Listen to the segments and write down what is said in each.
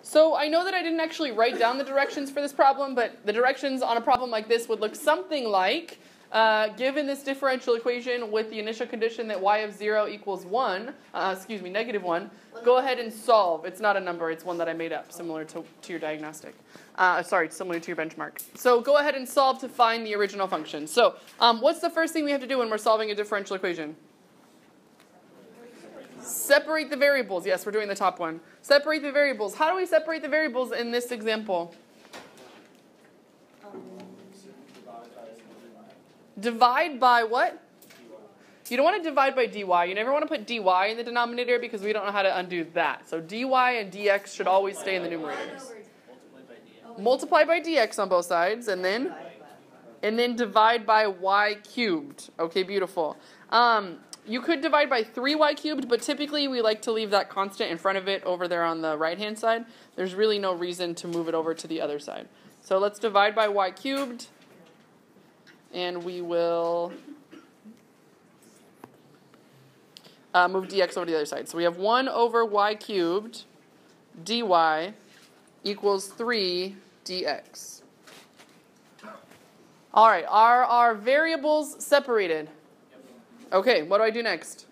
So I know that I didn't actually write down the directions for this problem, but the directions on a problem like this would look something like, given this differential equation with the initial condition that y of 0 equals 1, negative 1, go ahead and solve. It's not a number, it's one that I made up, similar to your diagnostic. Similar to your benchmark. So go ahead and solve to find the original function. So what's the first thing we have to do when we're solving a differential equation? Separate the variables. Yes, we're doing the top one. Separate the variables. How do we separate the variables in this example? Divide by what? You don't want to divide by dy. You never want to put dy in the denominator because we don't know how to undo that. So dy and dx should always stay in the numerators. Multiply by dx on both sides, and then divide by y cubed. Okay, beautiful. You could divide by 3y cubed, but typically we like to leave that constant in front of it over there on the right-hand side. There's really no reason to move it over to the other side. So let's divide by y cubed, and we will move dx over to the other side. So we have 1 over y cubed dy equals 3 dx. All right, are our variables separated? Okay, what do I do next?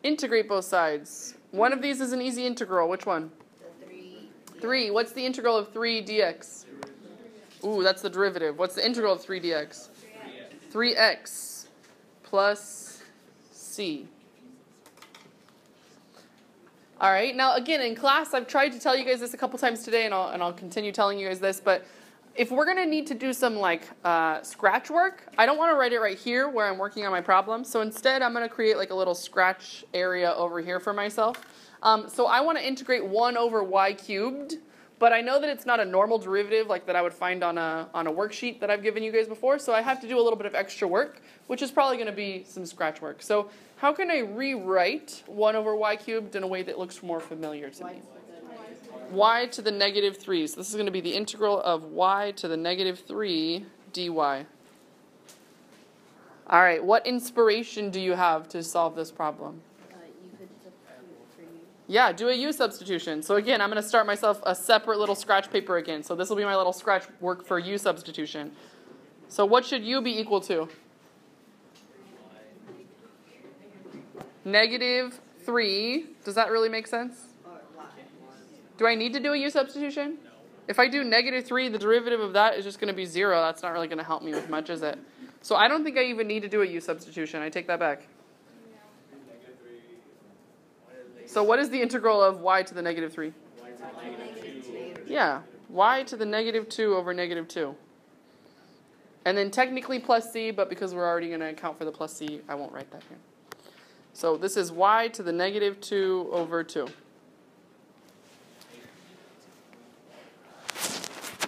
Integrate both sides. One of these is an easy integral. Which one? 3. What's the integral of 3 dx? Ooh, that's the derivative. What's the integral of 3 dx? 3x plus c. All right, now again, in class, I've tried to tell you guys this a couple times today, and I'll continue telling you guys this, but if we're going to need to do some scratch work, I don't want to write it right here where I'm working on my problem. So instead, I'm going to create like a little scratch area over here for myself. So I want to integrate 1 over y cubed, but I know that it's not a normal derivative like that I would find on a worksheet that I've given you guys before. So I have to do a little bit of extra work, which is probably going to be some scratch work. So how can I rewrite 1 over y cubed in a way that looks more familiar to me? Y to the negative 3. So this is going to be the integral of y to the negative 3 dy. All right, what inspiration do you have to solve this problem? You could substitute for u. Yeah, do a u substitution. So again, I'm going to start myself a separate little scratch paper again. So this will be my little scratch work for u substitution. So what should u be equal to? Negative 3. Does that really make sense? Do I need to do a u substitution? No. If I do negative 3, the derivative of that is just going to be 0. That's not really going to help me with much, is it? So I don't think I even need to do a u substitution. I take that back. So what is the integral of y to the negative 3? Yeah, y to the negative 2 over negative 2. And then technically plus c, but because we're already going to account for the plus c, I won't write that here. So this is y to the negative 2 over 2.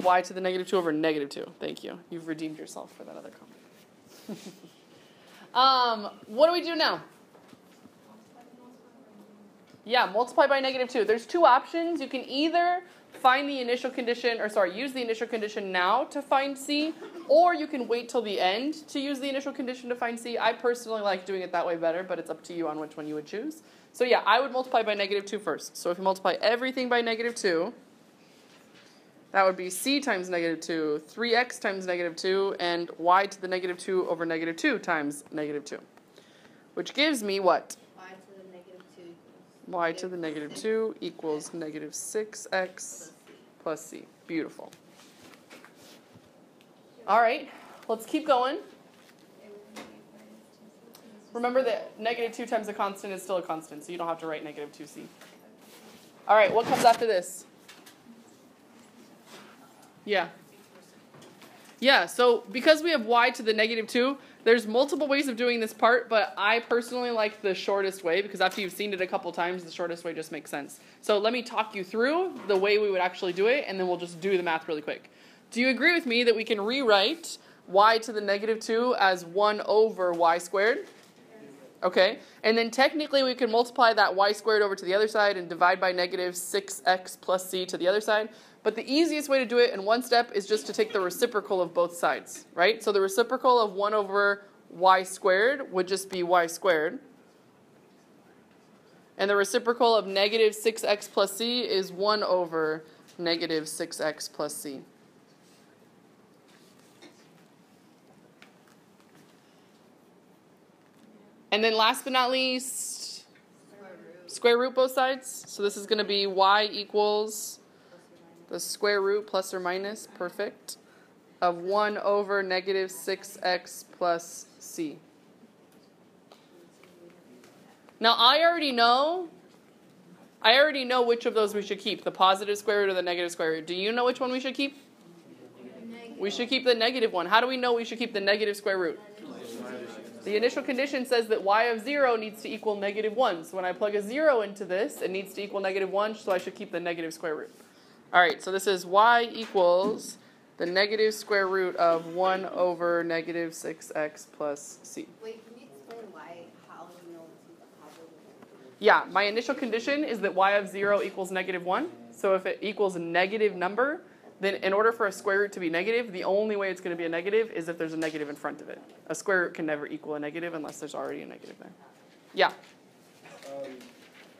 Y to the negative 2 over negative 2. Thank you. You've redeemed yourself for that other comment. What do we do now? Yeah, multiply by negative 2. There's two options. You can either find the initial condition, use the initial condition now to find c, or you can wait till the end to use the initial condition to find c. I personally like doing it that way better, but it's up to you on which one you would choose. So yeah, I would multiply by negative 2 first. So if you multiply everything by negative 2, that would be c times negative 2, 3x times negative 2, and y to the negative 2 over negative 2 times negative 2. Which gives me what? Y to the negative 2 equals negative 6x plus c. Beautiful. All right, let's keep going. Remember that negative 2 times a constant is still a constant, so you don't have to write negative 2c. All right, what comes after this? Yeah, so because we have y to the negative 2, there's multiple ways of doing this part, but I personally like the shortest way because after you've seen it a couple times, the shortest way just makes sense. So let me talk you through the way we would actually do it, and then we'll just do the math really quick. Do you agree with me that we can rewrite y to the negative 2 as 1 over y squared? Okay, and then technically we can multiply that y squared over to the other side and divide by negative 6x plus c to the other side. But the easiest way to do it in one step is just to take the reciprocal of both sides, right? So the reciprocal of 1 over y squared would just be y squared. And the reciprocal of negative 6x plus c is 1 over negative 6x plus c. And then last but not least, square root both sides. So this is going to be y equals the square root plus or minus, perfect, of 1 over negative 6x plus c. Now I already know which of those we should keep, the positive square root or the negative square root. Do you know which one we should keep? Negative. We should keep the negative one. How do we know we should keep the negative square root? The initial condition says that y of 0 needs to equal negative 1. So when I plug a 0 into this, it needs to equal negative 1, so I should keep the negative square root. All right, so this is y equals the negative square root of 1 over negative 6x plus c. Wait, can you explain why, how you know it's a positive? Yeah, my initial condition is that y of 0 equals negative 1. So if it equals a negative number, then in order for a square root to be negative, the only way it's going to be a negative is if there's a negative in front of it. A square root can never equal a negative unless there's already a negative there. Yeah? I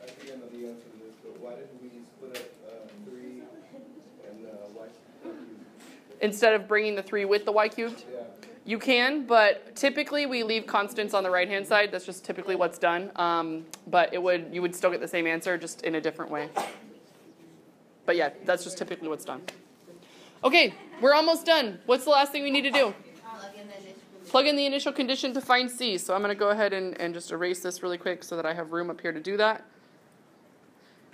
think I know the answer to this, but why didn't we split up 3 and y cubed? Instead of bringing the 3 with the y cubed? Yeah. You can, but typically we leave constants on the right-hand side. That's just typically what's done. But you would still get the same answer, just in a different way. But yeah, that's just typically what's done. Okay, we're almost done. What's the last thing we need to do? Plug in the initial condition to find c. So I'm going to go ahead and just erase this really quick so that I have room up here to do that.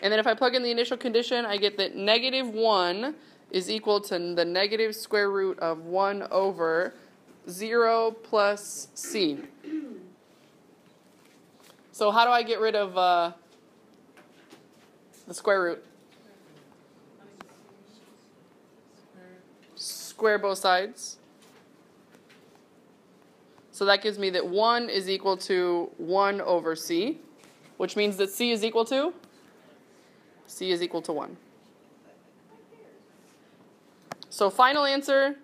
And then if I plug in the initial condition, I get that negative 1 is equal to the negative square root of 1 over 0 plus c. So how do I get rid of the square root? Square both sides. So that gives me that 1 is equal to 1 over c, which means that c is equal to? C is equal to 1. So final answer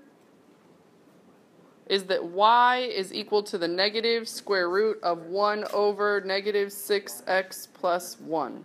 is that y is equal to the negative square root of 1 over negative 6x plus 1.